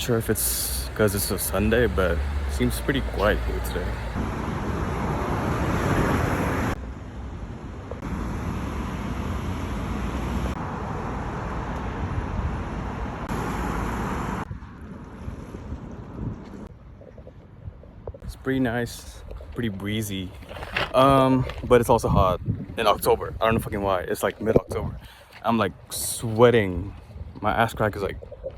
not sure if it's because it's a Sunday, but it seems pretty quiet here today. It's pretty nice, pretty breezy, but it's also hot in October. I don't know fucking why. It's like mid-October. I'm like sweating. My ass crack is like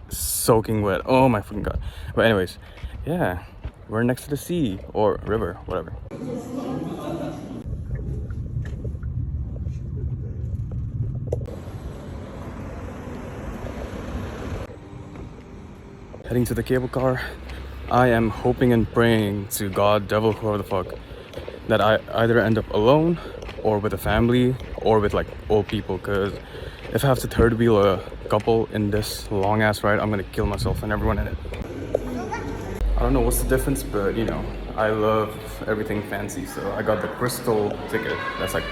soaking wet. Oh my fucking god. But anyways, yeah, we're next to the sea or river, whatever. Heading to the cable car. I am hoping and praying to God, devil, whoever the fuck, that I either end up alone or with a family or with like old people, because if I have to third wheel a couple in this long ass ride, I'm gonna kill myself and everyone in it. I don't know what's the difference, but you know, I love everything fancy, so I got the crystal ticket. That's like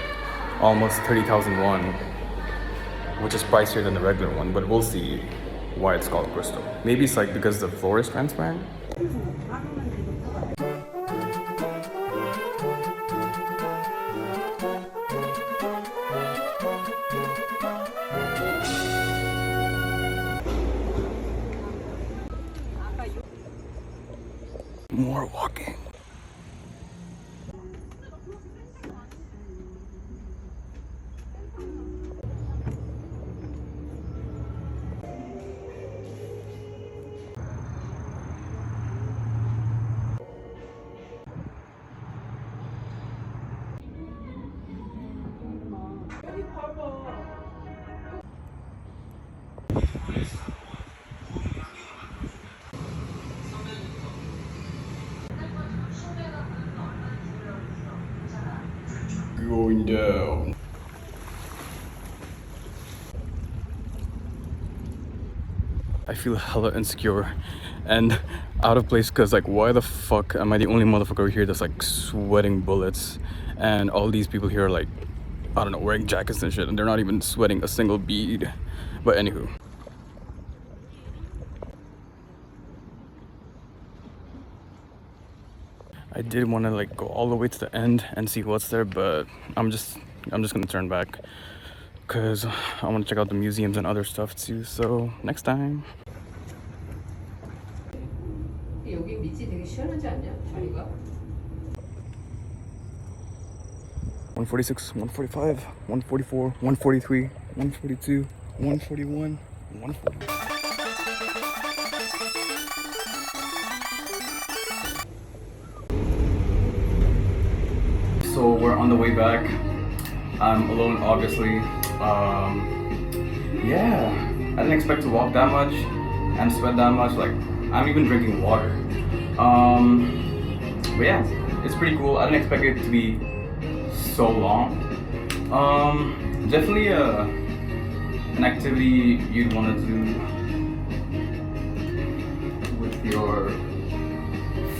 almost 30,000 won, which is pricier than the regular one, but we'll see why it's called crystal. Maybe it's like because the floor is transparent. More walking. Going down. I feel hella insecure and out of place, because like, why the fuck am I the only motherfucker here that's like sweating bullets, and all these people here are like, I don't know, wearing jackets and shit, and they're not even sweating a single bead. But anywho, I did want to like go all the way to the end and see what's there, but I'm just gonna turn back because I want to check out the museums and other stuff too. So next time. 여기 밑이 되게 시원하지 않냐? 자리가? 146, 145, 144, 143, 142, 141, 140. So we're on the way back. I'm alone, obviously. Yeah, I didn't expect to walk that much and sweat that much. Like, I'm even drinking water. But yeah, it's pretty cool. I didn't expect it to be so long. Definitely an activity you'd want to do with your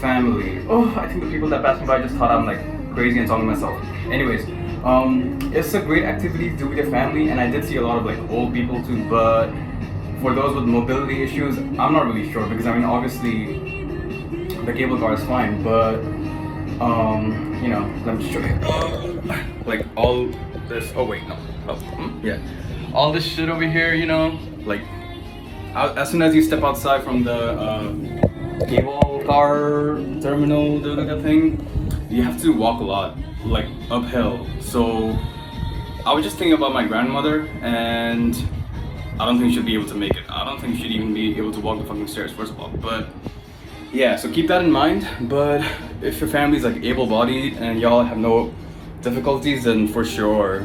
family. Oh, I think the people that passed me by just thought I'm like crazy and talking to myself. Anyways, it's a great activity to do with your family, and I did see a lot of like old people too, but for those with mobility issues, I'm not really sure, because I mean, obviously the cable car is fine, but you know, let me show you. Like all this, oh wait, no, yeah, all this shit over here, you know, like as soon as you step outside from the cable car terminal thing, you have to walk a lot, like uphill. So I was just thinking about my grandmother, and I don't think she'll be able to make it. I don't think she'd even be able to walk the fucking stairs, first of all. But yeah, so keep that in mind. But if your family's like able-bodied and y'all have no difficulties, then for sure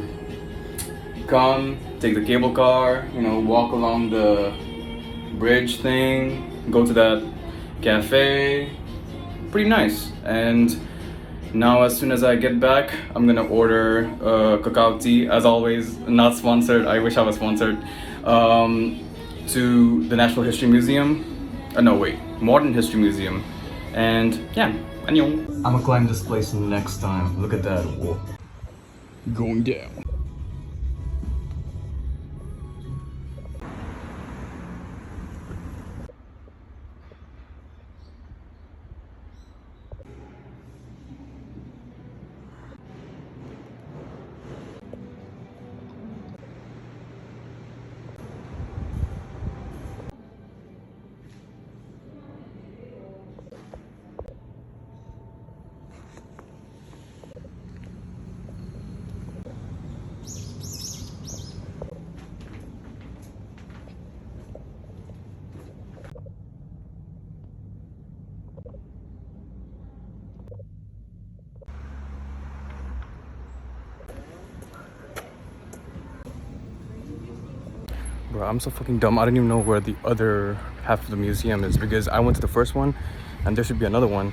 come, take the cable car, you know, walk along the bridge thing, go to that cafe. Pretty nice. And now as soon as I get back, I'm gonna order cacao tea, as always, not sponsored. I wish I was sponsored. To the Natural History Museum. No wait, Modern History Museum. And yeah, annyeong. I'm gonna climb this place next time. Look at that. Whoa. Going down. Bro, I'm so fucking dumb. I don't even know where the other half of the museum is because I went to the first one and there should be another one.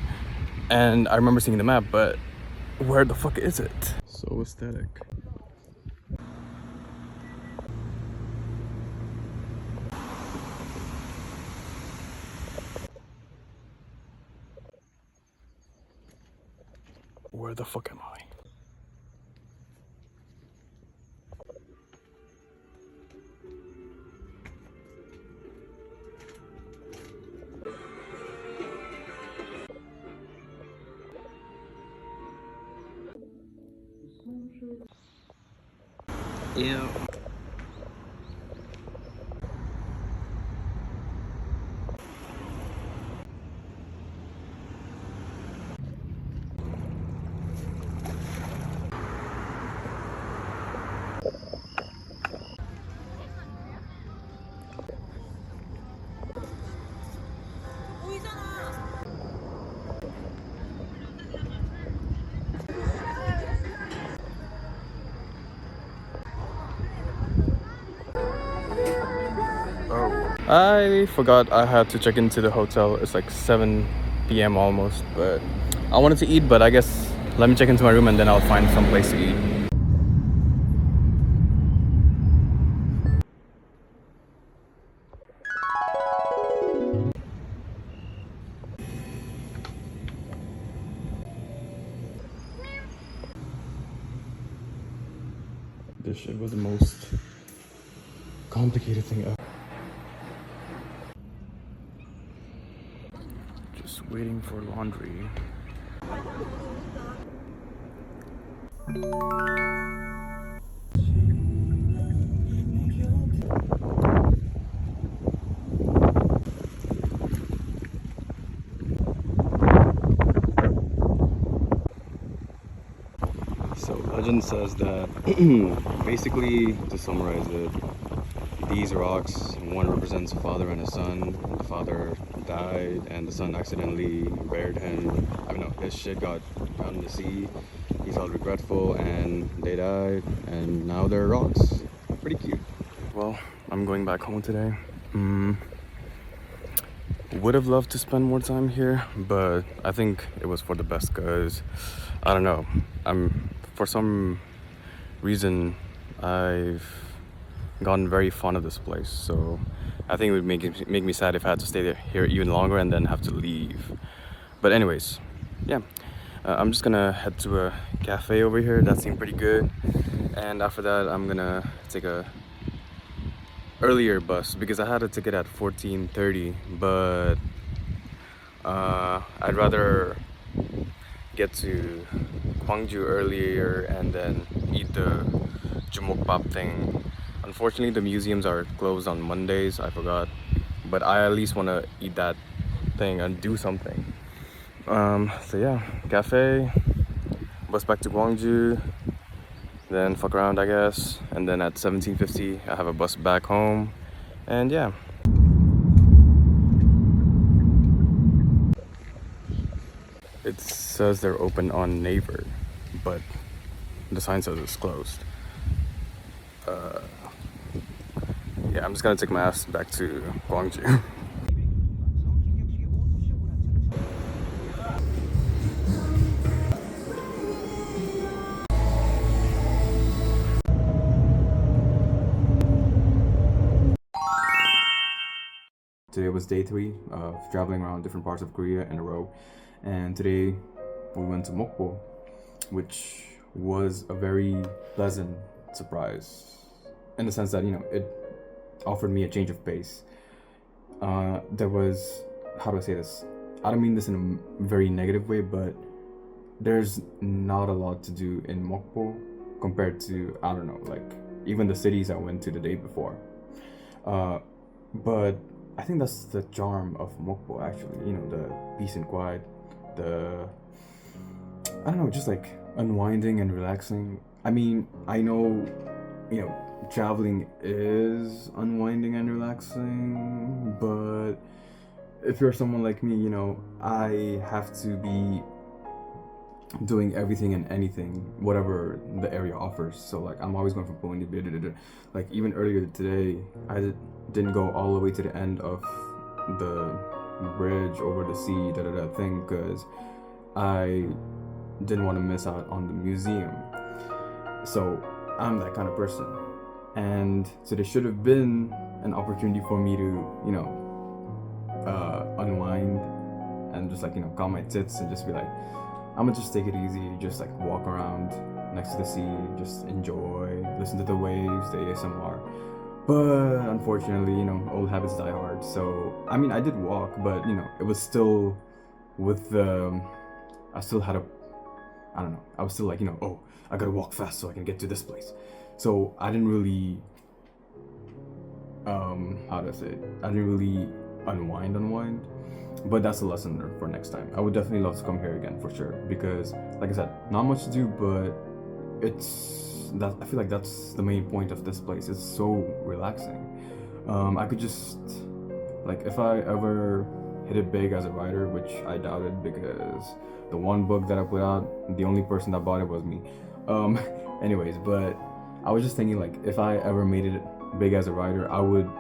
And I remember seeing the map, but where the fuck is it? So aesthetic. Where the fuck am I? Yeah. I forgot I had to check into the hotel. It's like 7 p.m. almost, but I wanted to eat, but I guess let me check into my room and then I'll find some place to eat. This shit was the most complicated thing ever. Just waiting for laundry. So legend says that basically, to summarize it, these rocks, one represents a father and a son. The father died and the son accidentally buried him. I don't know, his shit got out in the sea. He felt regretful and they died, and now they're rocks. Pretty cute. Well, I'm going back home today. Would have loved to spend more time here, but I think it was for the best because I don't know. For some reason I've gotten very fond of this place, so I think it would make me sad if I had to stay here even longer and then have to leave. But anyways, yeah, I'm just gonna head to a cafe over here. That seemed pretty good, and after that I'm gonna take a earlier bus because I had a ticket at 14:30, but I'd rather get to Gwangju earlier and then eat the jumokbap thing. Unfortunately, the museums are closed on Mondays. I forgot, but I at least want to eat that thing and do something. So yeah, cafe, bus back to Gwangju, then fuck around, I guess, and then at 17:50 I have a bus back home, and yeah. It says they're open on Naver, but the sign says it's closed. Yeah, I'm just gonna take my ass back to Gwangju. Today was day 3 of traveling around different parts of Korea in a row, and today we went to Mokpo, which was a very pleasant surprise in the sense that, you know, it offered me a change of pace. There was, how do I say this? I don't mean this in a very negative way, but there's not a lot to do in Mokpo compared to, I don't know, like even the cities I went to the day before. But I think that's the charm of Mokpo, actually. You know, the peace and quiet, I don't know, just like unwinding and relaxing. I mean, I know, you know, traveling is unwinding and relaxing, but if you're someone like me, you know, I have to be doing everything and anything, whatever the area offers. So like I'm always going from point to B. Like even earlier today, didn't go all the way to the end of the bridge over the sea thing because I didn't want to miss out on the museum. So I'm that kind of person, and so there should have been an opportunity for me to unwind and just like calm my tits and just be like, I'm gonna just take it easy, just like walk around next to the sea, just enjoy, listen to the waves, the ASMR. But unfortunately, old habits die hard. So I mean, I did walk, but it was still with the, I still had I don't know, I was still like, oh, I gotta walk fast so I can get to this place. So I didn't really, how do I say it? I didn't really unwind. But that's a lesson for next time. I would definitely love to come here again for sure because, like I said, not much to do, but I feel like that's the main point of this place. It's so relaxing. I could just, like, if I ever hit it big as a writer, which I doubted because the one book that I put out, the only person that bought it was me. Anyways, but I was just thinking, like, if I ever made it big as a writer, I would,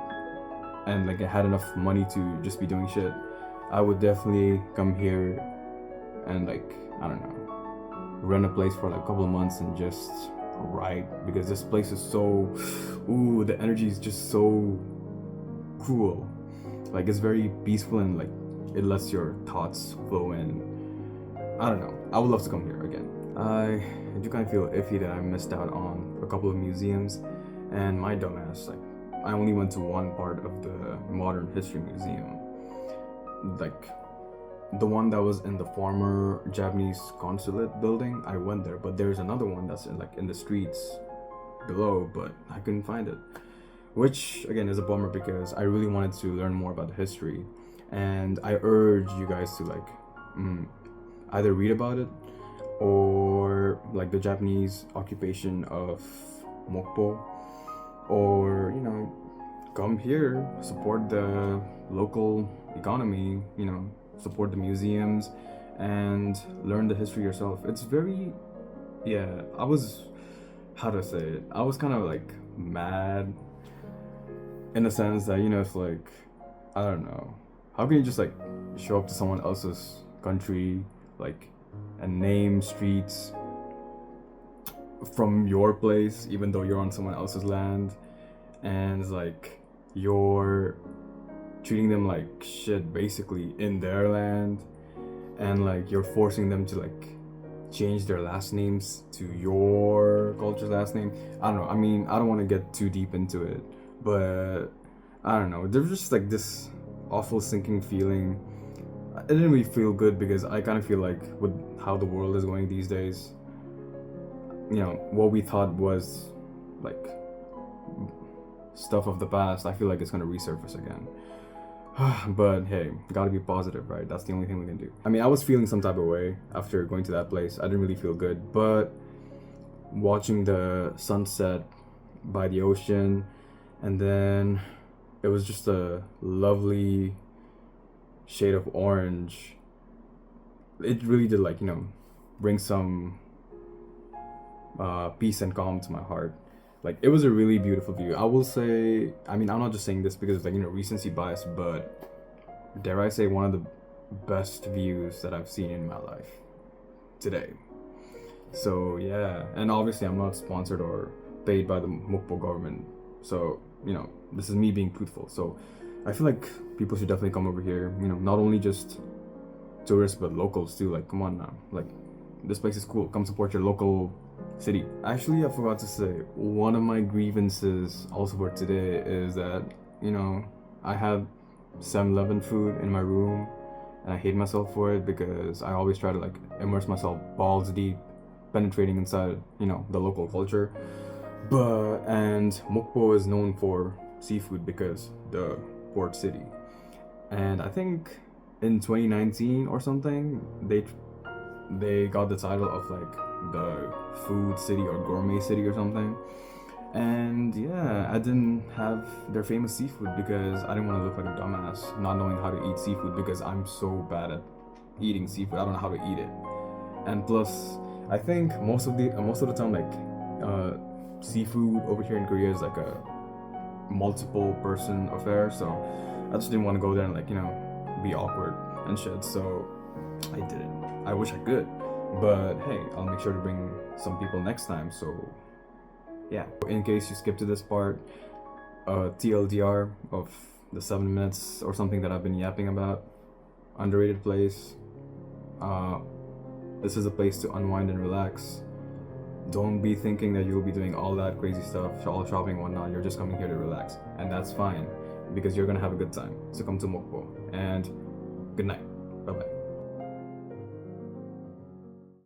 and like I had enough money to just be doing shit, I would definitely come here and like, I don't know, rent a place for like a couple of months and just write, because this place is so, the energy is just so cool. Like it's very peaceful and like it lets your thoughts flow in. I don't know, I would love to come here again. I do kind of feel iffy that I missed out on a couple of museums, and my dumbass, like I only went to one part of the Modern History Museum, like the one that was in the former Japanese consulate building. I went there, but there's another one that's in the streets below, but I couldn't find it, which again is a bummer because I really wanted to learn more about the history, and I urge you guys to like either read about it or like the Japanese occupation of Mokpo, or come here, support the local economy, support the museums and learn the history yourself. It's very, I was, how to say it, I was kind of like mad in the sense that it's like, I don't know, how can you just like show up to someone else's country like and name streets from your place even though you're on someone else's land, and it's like you're treating them like shit basically in their land, and like you're forcing them to like change their last names to your culture's last name. I don't know, I mean, I don't want to get too deep into it, but I don't know, there's just like this awful sinking feeling. It didn't really feel good because I kind of feel like with how the world is going these days, what we thought was like stuff of the past, I feel like it's going to resurface again. But hey, gotta be positive, right? That's the only thing we can do. I mean, I was feeling some type of way after going to that place. I didn't really feel good, but watching the sunset by the ocean, and then it was just a lovely shade of orange. It really did like, bring some peace and calm to my heart. Like it was a really beautiful view. I will say, I mean, I'm not just saying this because it's like, recency bias, but dare I say one of the best views that I've seen in my life today. So yeah, and obviously I'm not sponsored or paid by the Mokpo government. So, this is me being truthful. So I feel like people should definitely come over here, not only just tourists, but locals too. Like, come on now. Like, this place is cool. Come support your local city. Actually, I forgot to say, one of my grievances also for today is that, I had 7-Eleven food in my room, and I hate myself for it because I always try to like immerse myself balls deep, penetrating inside, the local culture. And Mokpo is known for seafood because the port city. And I think in 2019 or something, they got the title of like the food city or gourmet city or something. And yeah, I didn't have their famous seafood because I didn't want to look like a dumbass not knowing how to eat seafood, because I'm so bad at eating seafood. I don't know how to eat it. And plus, I think most of the time, like seafood over here in Korea is like a multiple person affair. So I just didn't want to go there and like be awkward and shit. So I didn't. I wish I could, but hey, I'll make sure to bring some people next time. So yeah. In case you skip to this part, TLDR of the 7 minutes or something that I've been yapping about. Underrated place. This is a place to unwind and relax. Don't be thinking that you'll be doing all that crazy stuff, all shopping and whatnot. You're just coming here to relax, and that's fine because you're gonna have a good time. So come to Mokpo, and good night. Bye bye.